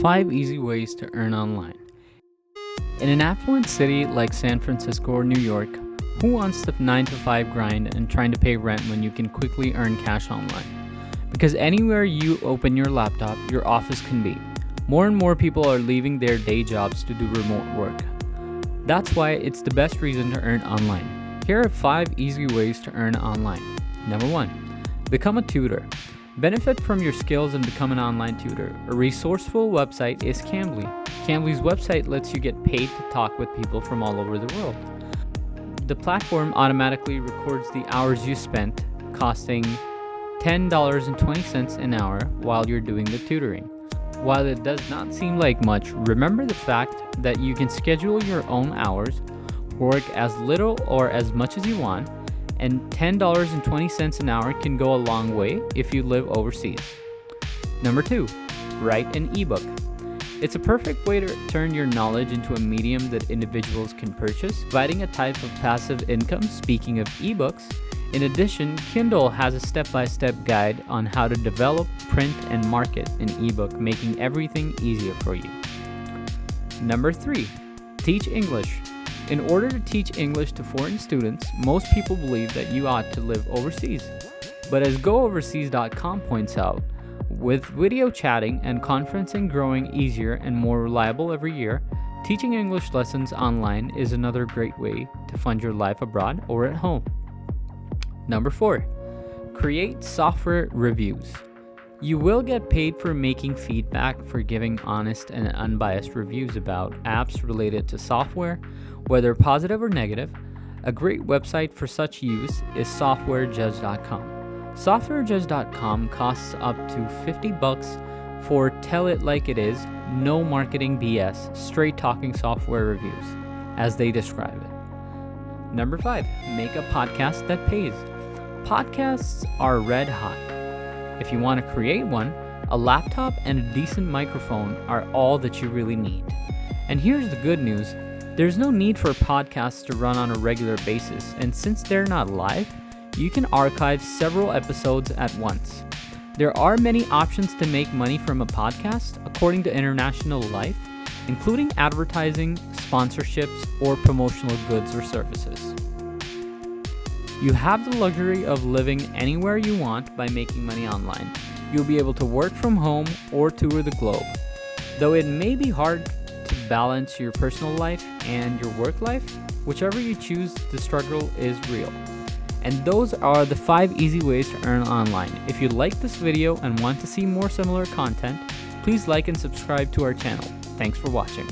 5 easy ways to earn online. In an affluent city like San Francisco or New York, who wants the 9 to 5 grind and trying to pay rent when you can quickly earn cash online? Because anywhere you open your laptop, your office can be. More and more people are leaving their day jobs to do remote work. That's why it's the best reason to earn online. Here are 5 easy ways to earn online. Number 1, become a tutor. Benefit from your skills and become an online tutor. A resourceful website is Cambly. Cambly's website lets you get paid to talk with people from all over the world. The platform automatically records the hours you spent, costing $10.20 an hour while you're doing the tutoring. While it does not seem like much, remember the fact that you can schedule your own hours, work as little or as much as you want, and $10.20 an hour can go a long way if you live overseas. Number 2, write an ebook. It's a perfect way to turn your knowledge into a medium that individuals can purchase, providing a type of passive income. Speaking of ebooks, in addition, Kindle has a step-by-step guide on how to develop, print, and market an ebook, making everything easier for you. Number 3, teach English. In order to teach English to foreign students, most people believe that you ought to live overseas. But as GoOverseas.com points out, with video chatting and conferencing growing easier and more reliable every year, teaching English lessons online is another great way to fund your life abroad or at home. Number 4, create software reviews. You will get paid for making feedback, for giving honest and unbiased reviews about apps related to software, whether positive or negative. A great website for such use is softwarejudge.com. Softwarejudge.com costs up to $50 for tell it like it is, no marketing BS, straight talking software reviews, as they describe it. Number 5, make a podcast that pays. Podcasts are red hot. If you want to create one, a laptop and a decent microphone are all that you really need. And here's the good news. There's no need for podcasts to run on a regular basis, and since they're not live, you can archive several episodes at once. There are many options to make money from a podcast, according to International Life, including advertising, sponsorships, or promotional goods or services. You have the luxury of living anywhere you want by making money online. You'll be able to work from home or tour the globe. Though it may be hard to balance your personal life and your work life, whichever you choose, the struggle is real. And those are the 5 easy ways to earn online. If you like this video and want to see more similar content, please like and subscribe to our channel. Thanks for watching.